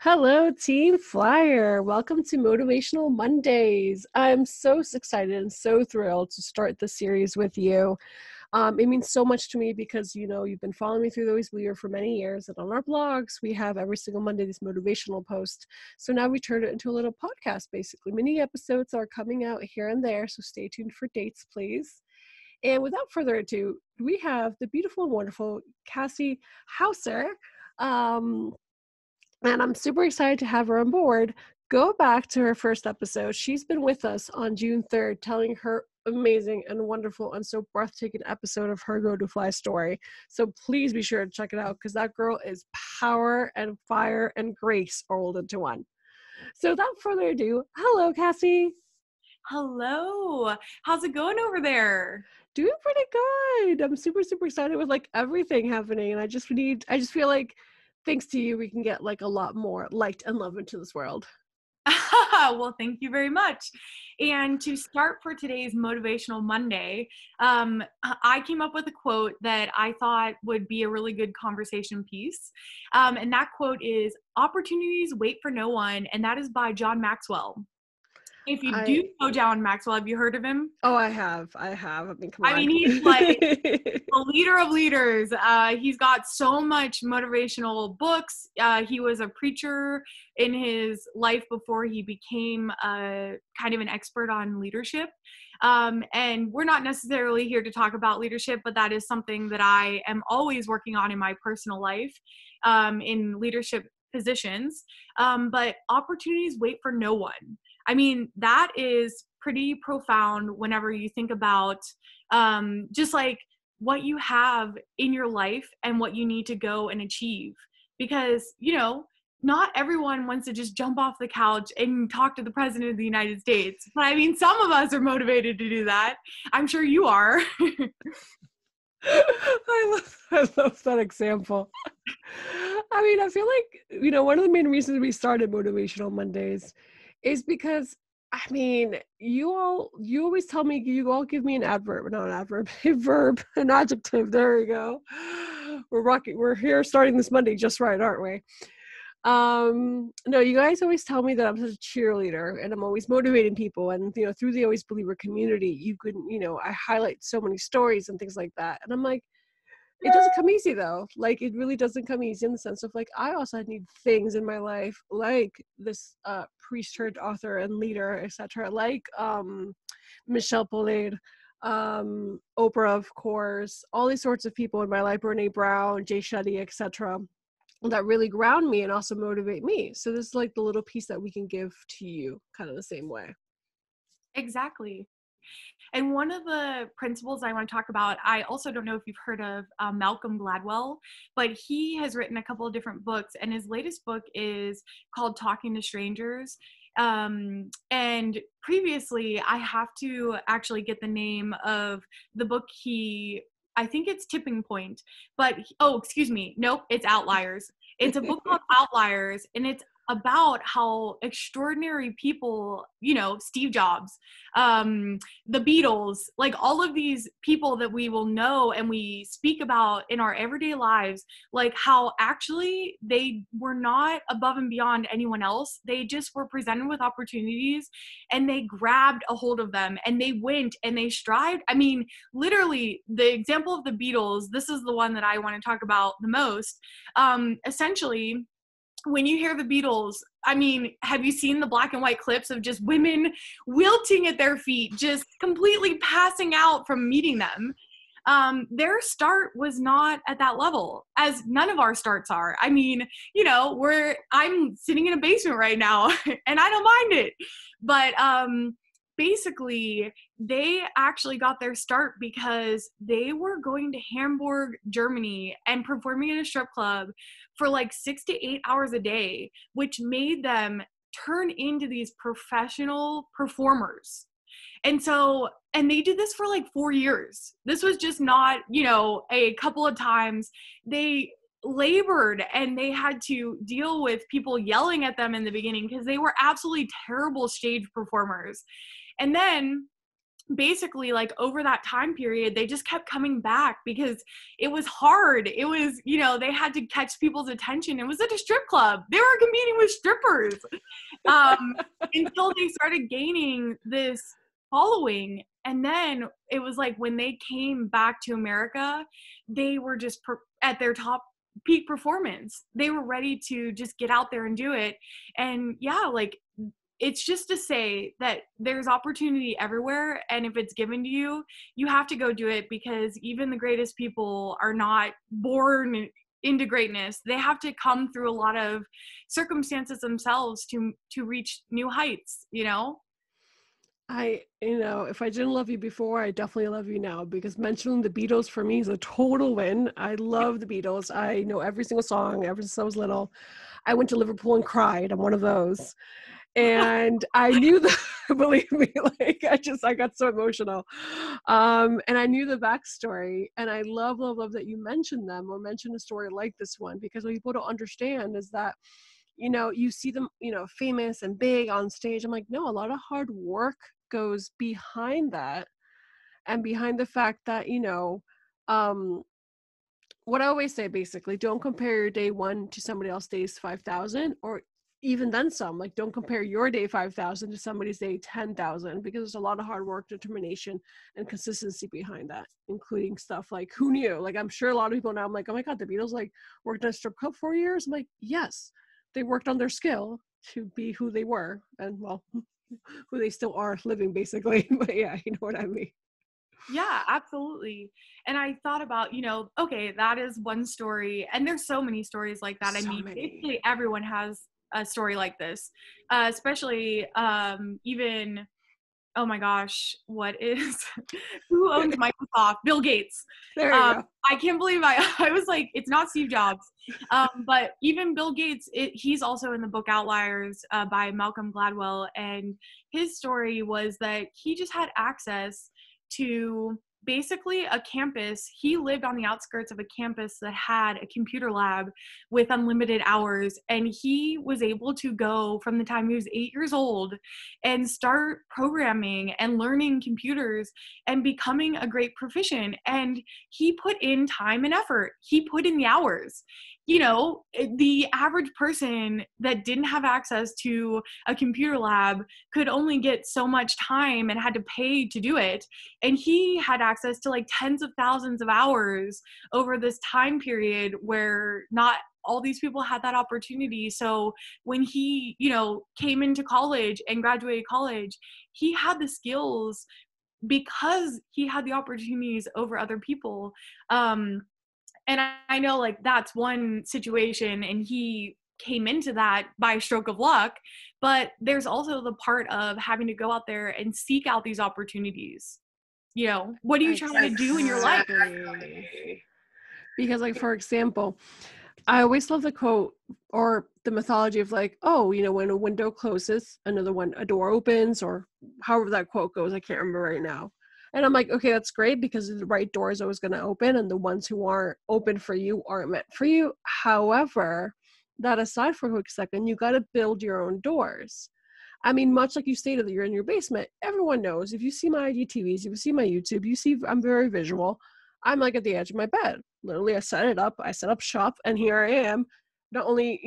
Hello, Team Flyer. Welcome to Motivational Mondays. I'm so excited and so thrilled to start this series with you. It means so much to me because, you've been following me through the Always Believer for many years. And on our blogs, we have every single Monday this motivational post. So now we turned it into a little podcast, basically. Mini episodes are coming out here and there. So stay tuned for dates, please. And without further ado, we have the beautiful and wonderful Cassey Hauser. And I'm super excited to have her on board. Go back to her first episode. She's been with us on June 3rd, telling her amazing and wonderful and so breathtaking episode of her Go to Fly story. So please be sure to check it out because that girl is power and fire and grace rolled into one. So without further ado, hello, Cassey. Hello. How's it going over there? Doing pretty good. I'm super, super excited with everything happening. And I just feel like thanks to you, we can get a lot more light and love into this world. Well, thank you very much. And to start for today's Motivational Monday, I came up with a quote that I thought would be a really good conversation piece. And that quote is, "Opportunities wait for no one." And that is by John Maxwell. If you do know John Maxwell, have you heard of him? Oh, I have. I mean, come on. He's like a leader of leaders. He's got so much motivational books. He was a preacher in his life before he became kind of an expert on leadership. And we're not necessarily here to talk about leadership, but that is something that I am always working on in my personal life, in leadership positions. But opportunities wait for no one. I mean, that is pretty profound whenever you think about just what you have in your life and what you need to go and achieve. Because, not everyone wants to just jump off the couch and talk to the president of the United States. But I mean, some of us are motivated to do that. I'm sure you are. I love that example. I mean, I feel like, one of the main reasons we started Motivational Mondays is because, I mean, you always tell me, you all give me an adverb, not an adverb, a verb, an adjective. There we go. We're here starting this Monday just right, aren't we? No, you guys always tell me that I'm such a cheerleader and I'm always motivating people. And, through the Always Believer community, you could, I highlight so many stories and things like that. And I'm like, it doesn't come easy though. It really doesn't come easy in the sense of I also need things in my life like this priest, church author and leader, etc. Michelle Pollade, Oprah, of course, all these sorts of people in my life, Brene Brown, Jay Shetty, etc. that really ground me and also motivate me. So this is the little piece that we can give to you kind of the same way. Exactly. And one of the principles I want to talk about, I also don't know if you've heard of Malcolm Gladwell, but he has written a couple of different books, and his latest book is called Talking to Strangers. And previously, I have to actually get the name of the book I think it's Tipping Point, but, excuse me. Nope, it's Outliers. It's a book called Outliers, and it's about how extraordinary people, Steve Jobs, the Beatles, all of these people that we will know and we speak about in our everyday lives, how actually they were not above and beyond anyone else. They just were presented with opportunities and they grabbed a hold of them and they went and they strived. I mean, literally the example of the Beatles, this is the one that I want to talk about the most. Essentially, when you hear the Beatles, I mean, have you seen the black and white clips of just women wilting at their feet, just completely passing out from meeting them? Their start was not at that level, as none of our starts are. I mean, I'm sitting in a basement right now and I don't mind it. But basically, they actually got their start because they were going to Hamburg, Germany, and performing in a strip club for 6 to 8 hours a day, which made them turn into these professional performers. And they did this for 4 years. This was just not, a couple of times. They labored and they had to deal with people yelling at them in the beginning because they were absolutely terrible stage performers. And then basically, like, over that time period, they just kept coming back because it was hard. It was, they had to catch people's attention. It was at a strip club. They were competing with strippers, um, until they started gaining this following. And then it was like when they came back to America, they were just at their top peak performance. They were ready to just get out there and do it. And yeah, like, it's just to say that there's opportunity everywhere, and if it's given to you, you have to go do it, because even the greatest people are not born into greatness. They have to come through a lot of circumstances themselves to reach new heights, If I didn't love you before, I definitely love you now, because mentioning the Beatles for me is a total win. I love the Beatles. I know every single song ever since I was little. I went to Liverpool and cried. I'm one of those. And I knew the, believe me, like I got so emotional. And I knew the backstory, and I love that you mentioned them, or mentioned a story like this one, because what people don't understand is that, you see them, famous and big on stage. I'm like, no, a lot of hard work goes behind that, and behind the fact that, um, what I always say, basically, don't compare your day 1 to somebody else's day's 5,000, or even then some. Like, don't compare your day 5,000 to somebody's day 10,000, because there's a lot of hard work, determination, and consistency behind that, including stuff like, who knew? Like, I'm sure a lot of people now, I'm like, oh my God, the Beatles like worked in a strip club 4 years. I'm like, yes, they worked on their skill to be who they were, and well, who they still are living, basically. But yeah, you know what I mean. Yeah, absolutely. And I thought about, okay, that is one story. And there's so many stories like that. I So mean, many. basically everyone has a story like this, especially even, oh my gosh, what is, who owns Microsoft? Bill Gates. There you go. I can't believe I was like, it's not Steve Jobs. But even Bill Gates, he's also in the book Outliers by Malcolm Gladwell. And his story was that he just had access to basically a campus. He lived on the outskirts of a campus that had a computer lab with unlimited hours, and he was able to go from the time he was 8 years old and start programming and learning computers and becoming a great proficient. And he put in time and effort. He put in the hours. The average person that didn't have access to a computer lab could only get so much time and had to pay to do it. And he had access to like tens of thousands of hours over this time period where not all these people had that opportunity. So when he, came into college and graduated college, he had the skills because he had the opportunities over other people. And I know, like, that's one situation, and he came into that by a stroke of luck, but there's also the part of having to go out there and seek out these opportunities. What are you trying to do in your life? Exactly. Because, like, for example, I always love the quote or the mythology of like, oh, when a window closes, a door opens, or however that quote goes. I can't remember right now. And I'm like, okay, that's great, because the right door is always going to open, and the ones who aren't open for you aren't meant for you. However, that aside for a quick second, you got to build your own doors. I mean, much like you stated that you're in your basement, everyone knows. If you see my IGTVs, if you see my YouTube, you see I'm very visual. I'm like at the edge of my bed. Literally, I set up shop, and here I am, not only,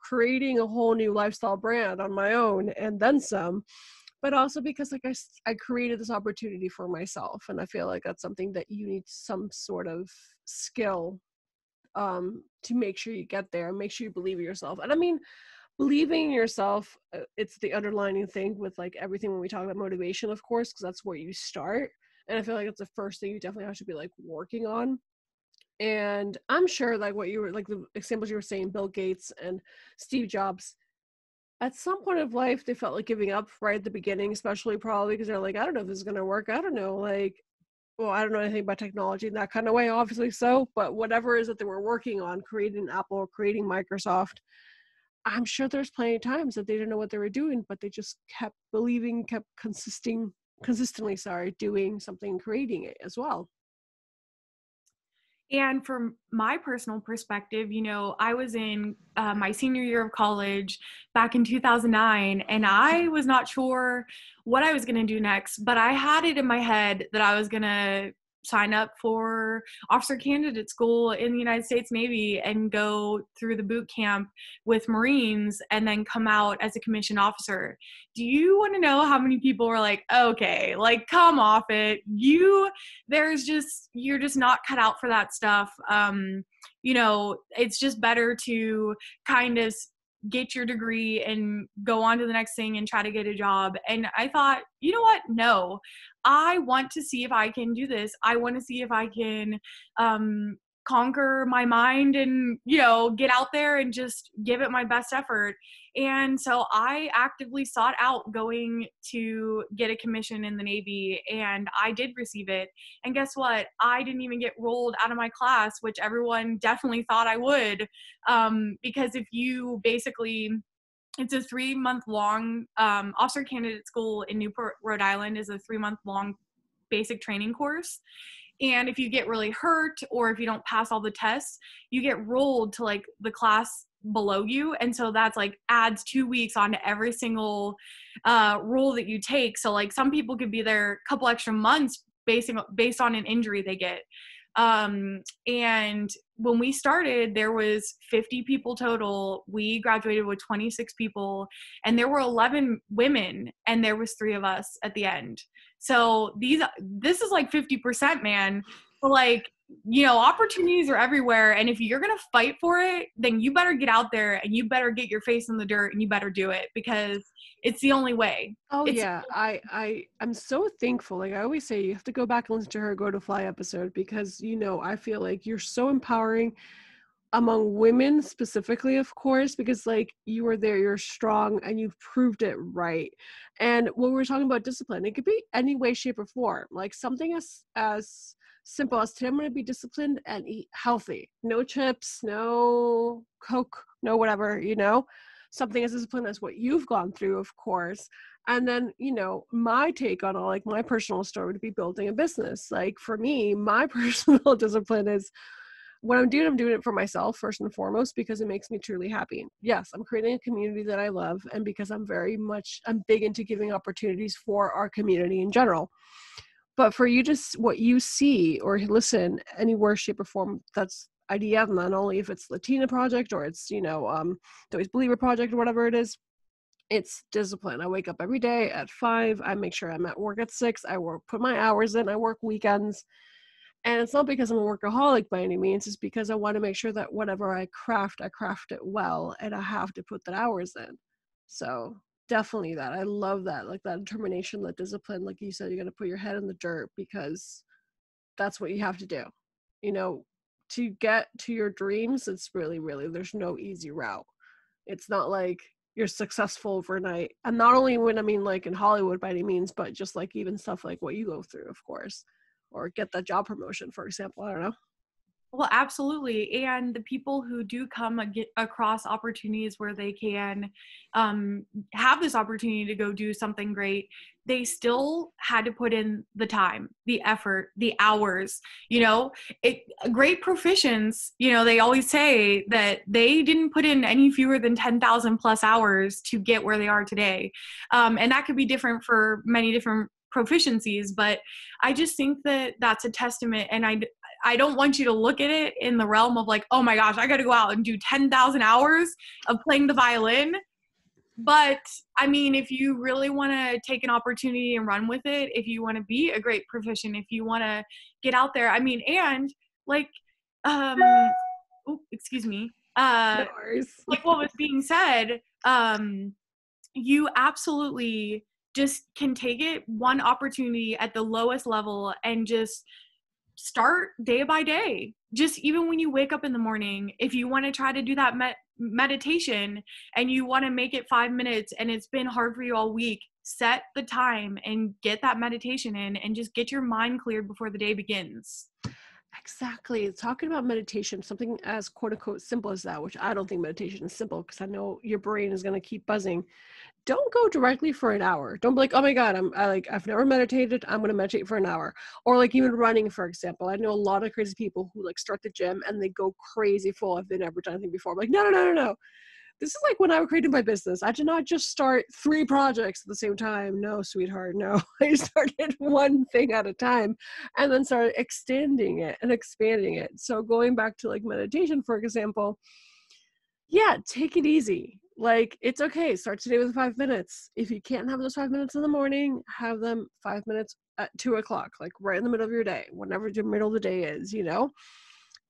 creating a whole new lifestyle brand on my own and then some, but also because like I created this opportunity for myself. And I feel like that's something that you need some sort of skill to make sure you get there, and make sure you believe in yourself. And I mean, believing in yourself, it's the underlining thing with like everything when we talk about motivation, of course, because that's where you start. And I feel like it's the first thing you definitely have to be like working on. And I'm sure like what you were like the examples you were saying, Bill Gates and Steve Jobs, at some point of life they felt like giving up right at the beginning, especially probably because they're like, I don't know if this is going to work. I don't know, like, well, I don't know anything about technology in that kind of way, obviously. So, but whatever it is that they were working on, creating Apple, creating Microsoft, I'm sure there's plenty of times that they didn't know what they were doing, but they just kept believing, kept consistently, doing something, creating it as well. And from my personal perspective, I was in my senior year of college back in 2009, and I was not sure what I was going to do next, but I had it in my head that I was going to sign up for officer candidate school in the United States Navy and go through the boot camp with Marines and then come out as a commissioned officer. Do you want to know how many people were like, okay, like, come off it. You're just not cut out for that stuff. It's just better to kind of get your degree and go on to the next thing and try to get a job. And I thought, you know what? No, I want to see if I can do this. I want to see if I can conquer my mind and, get out there and just give it my best effort. And so I actively sought out going to get a commission in the Navy, and I did receive it. And guess what? I didn't even get rolled out of my class, which everyone definitely thought I would. Because if you basically, it's a 3-month long officer candidate school in Newport, Rhode Island is a 3-month long basic training course. And if you get really hurt or if you don't pass all the tests, you get rolled to like the class below you. And so that's like adds 2 weeks onto every single role that you take. So like some people could be there a couple extra months based on an injury they get. And when we started, there was 50 people total. We graduated with 26 people, and there were 11 women, and there was 3 of us at the end. So this is like 50%, man. But like, opportunities are everywhere. And if you're going to fight for it, then you better get out there and you better get your face in the dirt and you better do it, because it's the only way. Oh yeah. I'm so thankful. Like I always say, you have to go back and listen to her Go to Fly episode, because, I feel like you're so empowering among women specifically, of course, because like you were there, you're strong, and you've proved it right. And when we're talking about discipline, it could be any way, shape, or form. Like something as simple as, today I'm going to be disciplined and eat healthy. No chips, no Coke, no whatever, something as disciplined as what you've gone through, of course. And then, my take on like my personal story would be building a business. Like for me, my personal discipline is, what I'm doing it for myself first and foremost, because it makes me truly happy. Yes, I'm creating a community that I love, and because I'm big into giving opportunities for our community in general. But for you, just what you see or listen, anywhere, shape, or form, that's IDF, not only if it's Latina Project or it's, the Always Believer Project or whatever it is, it's discipline. I wake up every day at 5. I make sure I'm at work at 6. I put my hours in. I work weekends. And it's not because I'm a workaholic by any means. It's because I want to make sure that whatever I craft it well, and I have to put the hours in. So definitely that. I love that. Like that determination, that discipline. Like you said, you're going to put your head in the dirt, because that's what you have to do. To get to your dreams, it's really, really, there's no easy route. It's not like you're successful overnight. And not only when, like in Hollywood by any means, but just like even stuff like what you go through, of course. Or get that job promotion, for example. I don't know. Well, absolutely. And the people who do come across opportunities where they can have this opportunity to go do something great, they still had to put in the time, the effort, the hours, great proficients, they always say that they didn't put in any fewer than 10,000 plus hours to get where they are today. And that could be different for many different proficiencies, but I just think that that's a testament. And I don't want you to look at it in the realm of like, oh my gosh, I got to go out and do 10,000 hours of playing the violin. But if you really want to take an opportunity and run with it, if you want to be a great proficient, if you want to get out there, and like, excuse me, No worries. like what was being said, you absolutely just can take it one opportunity at the lowest level and just start day by day. Just even when you wake up in the morning, if you want to try to do that meditation and you want to make it 5 minutes and it's been hard for you all week, set the time and get that meditation in and just get your mind cleared before the day begins. Exactly. Talking about meditation, something as quote unquote simple as that, which I don't think meditation is simple because I know your brain is going to keep buzzing. Don't go directly for an hour. Don't be like, oh my God, I've never meditated. I'm going to meditate for an hour. Or like even running, for example. I know a lot of crazy people who like start the gym and they go crazy full if they've never done anything before. I'm like, no, no, no, no, no. This is like when I created my business. I did not just start 3 projects at the same time. No, sweetheart, no. I started one thing at a time and then started extending it and expanding it. So going back to like meditation, for example, yeah, take it easy. Like, it's okay. Start today with 5 minutes. If you can't have those 5 minutes in the morning, have them 5 minutes at 2 o'clock, like right in the middle of your day, whenever your middle of the day is, you know?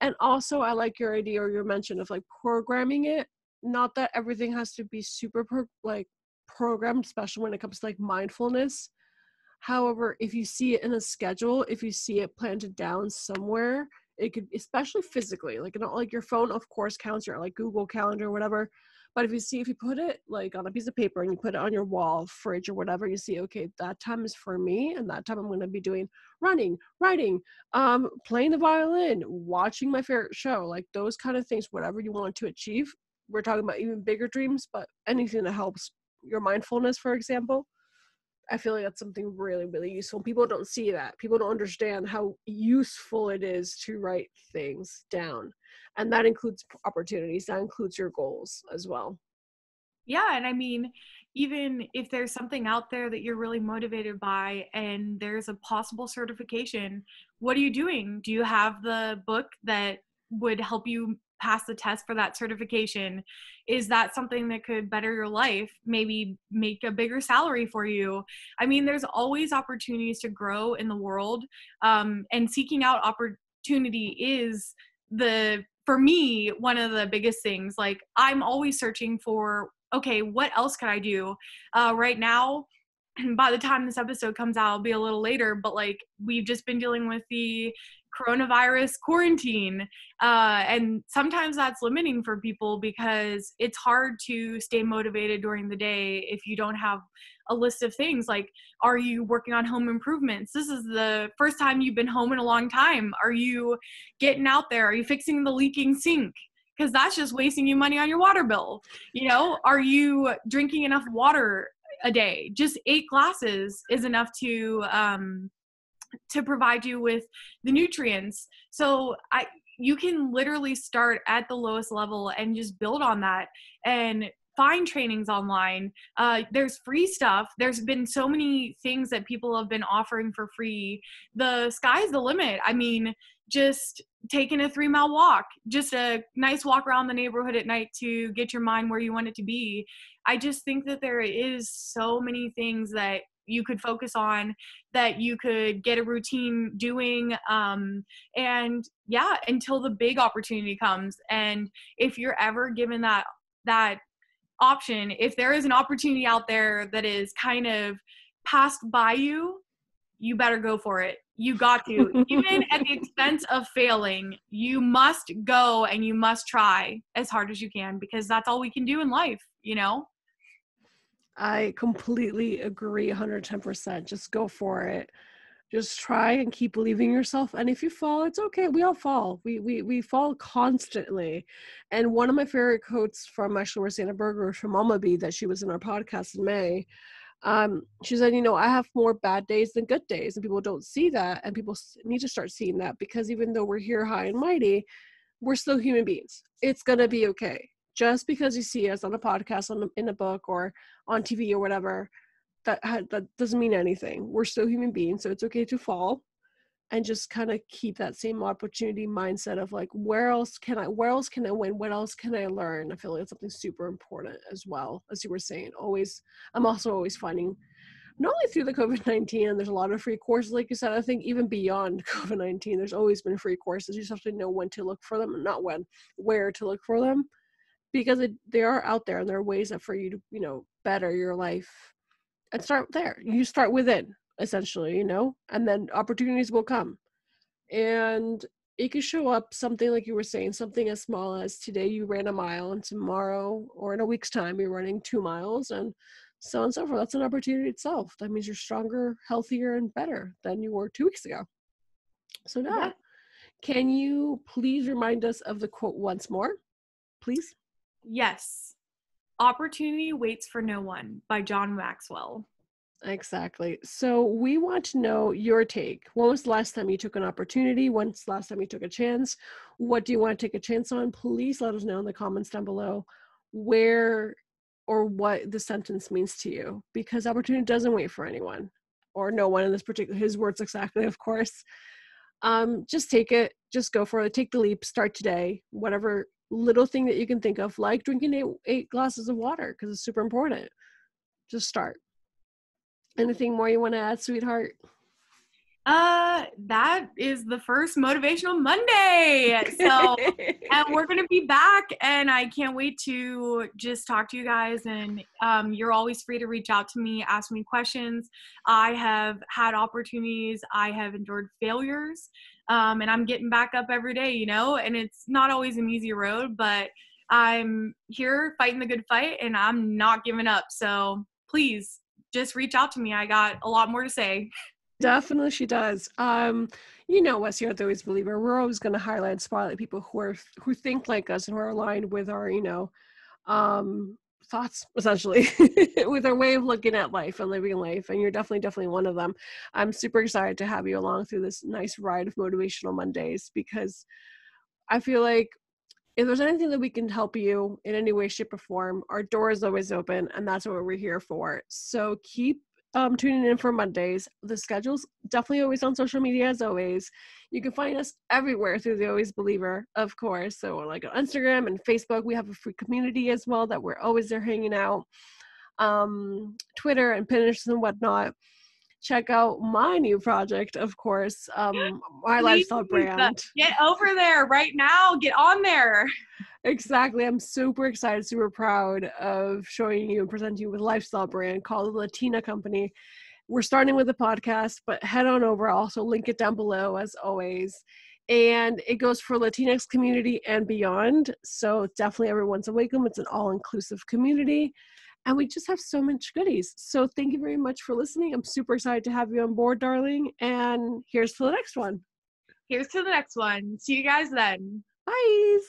And also, I like your idea or your mention of like programming it. Not that everything has to be super programmed, especially when it comes to like mindfulness. However, if you see it in a schedule, if you see it planted down somewhere, it could, especially physically, like not like your phone, of course, counts, your like Google Calendar or whatever. But if you put it like on a piece of paper and you put it on your wall, fridge or whatever, you see, okay, that time is for me, and that time I'm going to be doing running, writing, playing the violin, watching my favorite show, like those kind of things, whatever you want to achieve. We're talking about even bigger dreams, but anything that helps your mindfulness, for example. I feel like that's something really, really useful. People don't see that. People don't understand how useful it is to write things down. And that includes opportunities. That includes your goals as well. Yeah, and I mean, even if there's something out there that you're really motivated by and there's a possible certification, what are you doing? Do you have the book that would help you pass the test for that certification? Is that something that could better your life? Maybe make a bigger salary for you? I mean, there's always opportunities to grow in the world, and seeking out opportunity is for me, one of the biggest things. Like, I'm always searching for, okay, what else could I do? Right now, by the time this episode comes out, it'll be a little later, but like, we've just been dealing with the coronavirus quarantine. And sometimes that's limiting for people because it's hard to stay motivated during the day if you don't have a list of things. Like, are you working on home improvements? This is the first time you've been home in a long time. Are you getting out there? Are you fixing the leaking sink? Because that's just wasting you money on your water bill. You know, are you drinking enough water a day? Just 8 glasses is enough to provide you with the nutrients. So you can literally start at the lowest level and just build on that and find trainings online. There's free stuff. There's been so many things that people have been offering for free. The sky's the limit. I mean, just taking a 3-mile walk, just a nice walk around the neighborhood at night to get your mind where you want it to be. I just think that there is so many things that you could focus on, that you could get a routine doing, and yeah, until the big opportunity comes. And if you're ever given that option, if there is an opportunity out there that is kind of passed by you, you better go for it. You got to. Even at the expense of failing, you must go and you must try as hard as you can, because that's all we can do in life, you know? I completely agree 110%. Just go for it. Just try and keep believing in yourself. And if you fall, it's okay. We all fall. We fall constantly. And one of my favorite quotes from actually Rosanna Berger from Mama Bee, that she was in our podcast in May, she said, I have more bad days than good days, and people don't see that, and people need to start seeing that, because even though we're here high and mighty, we're still human beings. It's gonna be okay. Just because you see us on a podcast, in a book, or on TV or whatever, that doesn't mean anything. We're still human beings, so it's okay to fall, and just kind of keep that same opportunity mindset of like, where else can I win? What else can I learn? I feel like it's something super important as well, as you were saying. I'm also always finding, not only through the COVID-19, and there's a lot of free courses, like you said, I think even beyond COVID-19, there's always been free courses. You just have to know when to look for them, and not where to look for them, because they are out there, and there are ways that for you to, better your life. And start there. You start within, essentially, and then opportunities will come. And it could show up something like you were saying, something as small as today you ran a mile, and tomorrow or in a week's time you're running 2 miles, and so on and so forth. That's an opportunity itself. That means you're stronger, healthier, and better than you were 2 weeks ago. So Yeah. Can you please remind us of the quote once more, please? Yes. Opportunity waits for no one by John Maxwell. Exactly. So we want to know your take. When was the last time you took an opportunity? When's the last time you took a chance? What do you want to take a chance on? Please let us know in the comments down below where or what the sentence means to you, because opportunity doesn't wait for anyone or no one in this particular, his words exactly, of course. Just take it, just go for it, take the leap, start today, whatever little thing that you can think of, like drinking eight glasses of water, because it's super important. Just start. Anything more you want to add, sweetheart? That is the first Motivational Monday. So, and we're going to be back, and I can't wait to just talk to you guys. And you're always free to reach out to me, ask me questions. I have had opportunities, I have endured failures, and I'm getting back up every day, you know, and it's not always an easy road, but I'm here fighting the good fight, and I'm not giving up. So please just reach out to me. I got a lot more to say. Definitely she does. You know us here at The Always Believer, we're always going to highlight and spotlight people who think like us and who are aligned with our, thoughts, essentially, with our way of looking at life and living life. And you're definitely one of them. I'm super excited to have you along through this nice ride of Motivational Mondays, because I feel like if there's anything that we can help you in any way, shape, or form, our door is always open, and that's what we're here for. So keep tuning in for Mondays. The schedule's definitely always on social media, as always. You can find us everywhere through The Always Believer, of course. So like on Instagram and Facebook, we have a free community as well that we're always there hanging out. Twitter and Pinterest and whatnot. Check out my new project, of course, my Please, lifestyle brand. get over there right now. Get on there. Exactly. I'm super excited, super proud of showing you and presenting you with a lifestyle brand called the Latina Company. We're starting with a podcast, but head on over. I'll also link it down below, as always. And it goes for Latinx community and beyond. So definitely everyone's welcome. It's an all-inclusive community. And we just have so much goodies. So thank you very much for listening. I'm super excited to have you on board, darling. And here's to the next one. Here's to the next one. See you guys then. Bye.